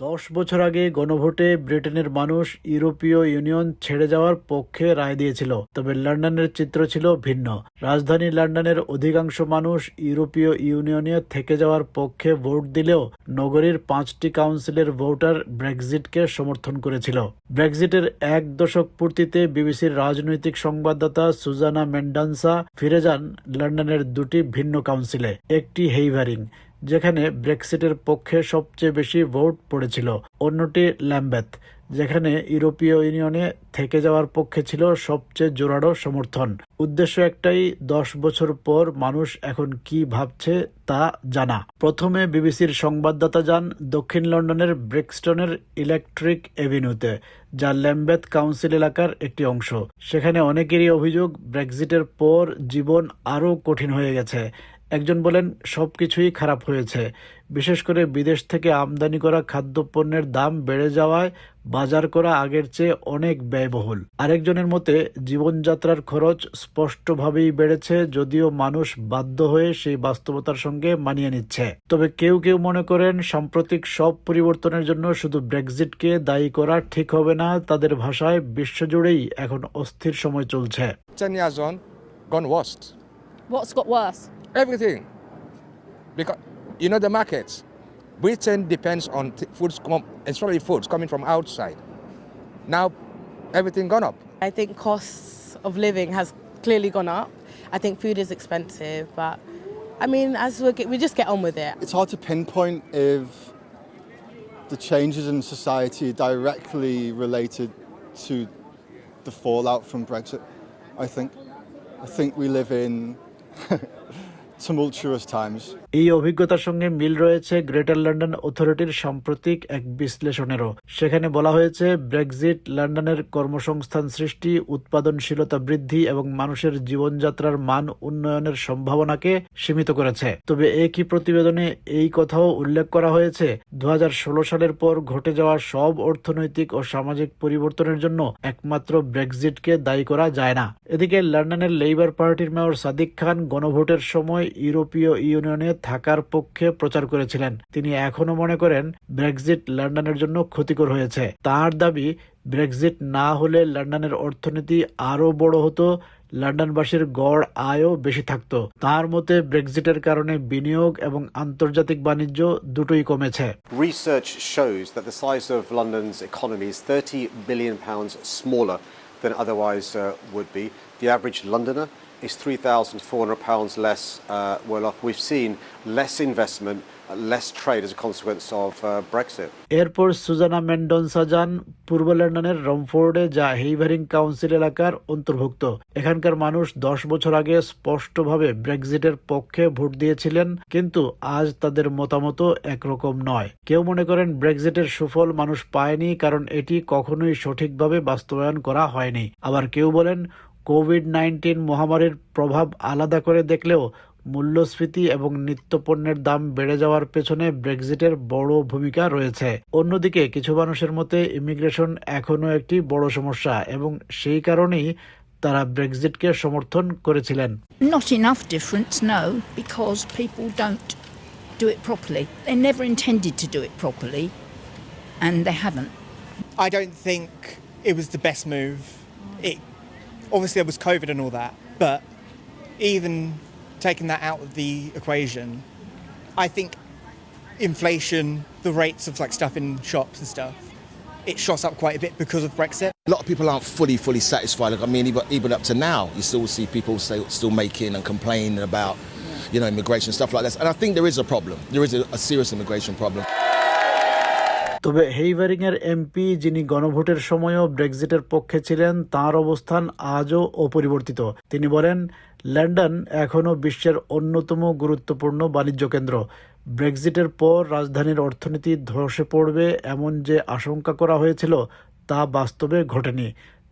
10 বছর আগে গণভোটে ব্রিটেনের মানুষ ইউরোপীয় ইউনিয়ন ছেড়ে যাওয়ার পক্ষে রায় দিয়েছিল, তবে লন্ডনের চিত্র ছিল ভিন্ন। রাজধানী লন্ডনের অধিকাংশ মানুষ ইউরোপীয় ইউনিয়নে থেকে যাওয়ার পক্ষে ভোট দিলেও নগরীর 5টি কাউন্সিলের ভোটার ব্রেক্সিটকে সমর্থন করেছিল। ব্রেক্সিটের 1 দশক পূর্তিতে বিবিসির রাজনৈতিক সংবাদদাতা সুজানা মেন্ডান্সা ফিরে যান লন্ডনের 2টি ভিন্ন কাউন্সিলে। একটি হেইভারিং, যেখানে ব্রেক্সিটের পক্ষে সবচেয়ে বেশি ভোট পড়েছিল, অন্যটি ল্যাম্বেথ, যেখানে ইউরোপীয় ইউনিয়নে থেকে যাওয়ার পক্ষে ছিল সবচেয়ে জোরালো সমর্থন। উদ্দেশ্য একটাই, 10 বছর পর মানুষ এখন কি ভাবছে তা জানা। প্রথমে বিবিসির সংবাদদাতা যান দক্ষিণ লন্ডনের ব্রিক্সটনের ইলেকট্রিক এভিনিউতে, যা ল্যাম্বেথ কাউন্সিল এলাকার একটি অংশ। সেখানে অনেকেরই অভিযোগ, ব্রেক্সিটের পর জীবন আরও কঠিন হয়ে গেছে। একজন বলেন, সবকিছুই খারাপ হয়েছে, বিশেষ করে বিদেশ থেকে আমদানি করা খাদ্যপণ্যের দাম বেড়ে যাওয়ায় বাজার করা আগের চেয়ে অনেক ব্যয়বহুল। আরেকজনের মতে, জীবনযাত্রার খরচ স্পষ্টভাবেই বেড়েছে, যদিও মানুষ বাধ্য হয়ে সেই বাস্তবতার সঙ্গে মানিয়ে নিচ্ছে। তবে কেউ কেউ মনে করেন, সাম্প্রতিক সব পরিবর্তনের জন্য শুধু ব্রেক্সিটকে দায়ী করা ঠিক হবে না। তাদের ভাষায়, বিশ্বজুড়েই এখন অস্থির সময় চলছে। 10 years on, gone worst. What's got worse? Everything. Because, the markets. Britain depends on especially foods coming from outside. Now, everything gone up. I think costs of living has clearly gone up. I think food is expensive, but I mean, we just get on with it. It's hard to pinpoint if the changes in society are directly related to the fallout from Brexit. I think we live in tumultuous times. এই অভিজ্ঞতার সঙ্গে মিল রয়েছে greater London অথরিটির সাম্প্রতিক এক বিশ্লেষণেরও। সেখানে বলা হয়েছে, ব্রেক্সিট লন্ডনের কর্মসংস্থান সৃষ্টি, উৎপাদনশীলতা বৃদ্ধি এবং মানুষের জীবনযাত্রার মান উন্নয়নের সম্ভাবনাকে সীমিত করেছে। তবে একই প্রতিবেদনে এই কথাও উল্লেখ করা হয়েছে, 2016 সালের পর ঘটে যাওয়া সব অর্থনৈতিক ও সামাজিক পরিবর্তনের জন্য একমাত্র ব্রেক্সিটকে দায়ী করা যায় না। এদিকে লন্ডনের লেবার পার্টির মেয়র সাদিক খান গণভোটের সময় ইউরোপীয় ইউনিয়নে থাকার পক্ষে প্রচার করেছিলেন। তিনি এখনো মনে করেন, ব্রেক্সিট লন্ডনের জন্য ক্ষতিকর হয়েছে। তার দাবি, ব্রেক্সিট না হলে লন্ডনের অর্থনীতি আরও বড় হতো, লন্ডনবাসীর গড় আয়ও বেশি থাকতো। তার মতে, ব্রেক্সিটের কারণে বিনিয়োগ এবং আন্তর্জাতিক বাণিজ্য দুটোই কমেছে। Research shows that the size of London's economy is £30 billion smaller than otherwise would be. The average Londoner is £3,400 less well off. We've seen less investment, less trade as a consequence of Brexit. এরপর সুজানা মেন্ডোনসা যান পূর্ব লন্ডনের রমফোর্ডে, যা হেইভারিং council এলাকার অন্তর্ভুক্ত। এখানকার মানুষ 10 বছর আগে স্পষ্টভাবে ব্রেক্সিটের পক্ষে ভোট দিয়েছিলেন, কিন্তু আজ তাদের মতামত একরকম নয়। কেউ মনে করেন, ব্রেক্সিটের সুফল মানুষ পায়নি, কারণ এটি কখনোই সঠিকভাবে বাস্তবায়ন করা হয়নি। আবার কেউ বলেন, কোভিড-19 মহামারীর প্রভাব আলাদা করে দেখলেও মূল্যস্ফীতি এবং নিত্যপণ্যের দাম বেড়ে যাওয়ার পেছনে ব্রেক্সিটের বড় ভূমিকা রয়েছে। অন্যদিকে কিছু মানুষের মতে, ইমিগ্রেশন এখনও একটি বড় সমস্যা এবং সেই কারণেই তারা ব্রেক্সিটকে সমর্থন করেছিলেন। Not enough difference, no, because people don't do it properly. They never intended to do it properly, and they haven't. I don't think it was the best move. Obviously there was COVID and all that, but even taking that out of the equation, I think inflation, the rates of stuff in shops and stuff, it shot up quite a bit because of Brexit. A lot of people aren't fully satisfied. Even up to now, you still see people still making and complaining about, immigration, stuff like that. And I think there is a problem. There is a serious immigration problem. তবে হেইভারিং এর MP, যিনি গণভোটের সময়ও ব্রেক্সিটের পক্ষে ছিলেন, তার অবস্থান আজও অপরিবর্তিত। তিনি বলেন, লন্ডন এখনও বিশ্বের অন্যতম গুরুত্বপূর্ণ বাণিজ্য কেন্দ্র। ব্রেক্সিটের পর রাজধানীর অর্থনীতি ধসে পড়বে এমন যে আশঙ্কা করা হয়েছিল, তা বাস্তবে ঘটেনি।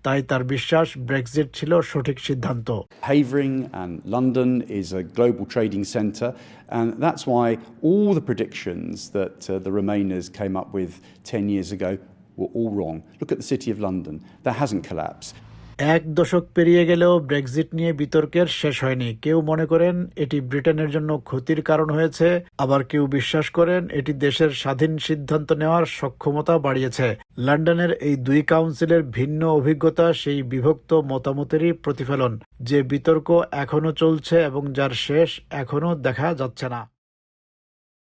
তাই তার বিশ্বাস, ব্রেক্সিট ছিল সঠিক সিদ্ধান্ত। Havering and London is a global trading centre, and that's why all the predictions that the Remainers came up with 10 years ago were all wrong. Look at the City of London. That hasn't collapsed. এক দশক পেরিয়ে গেলেও Brexit নিয়ে বিতর্কের শেষ হয়নি। কেউ মনে করেন এটি ব্রিটেনের জন্য ক্ষতির কারণ হয়েছে, আবার কেউ বিশ্বাস করেন এটি দেশের স্বাধীন সিদ্ধান্ত নেওয়ার সক্ষমতা বাড়িয়েছে। লন্ডনের এই দুই কাউন্সিলের ভিন্ন অভিজ্ঞতা সেই বিভক্ত মতামতেরই প্রতিফলন, যে বিতর্ক এখনো চলছে এবং যার শেষ এখনো দেখা যাচ্ছে না।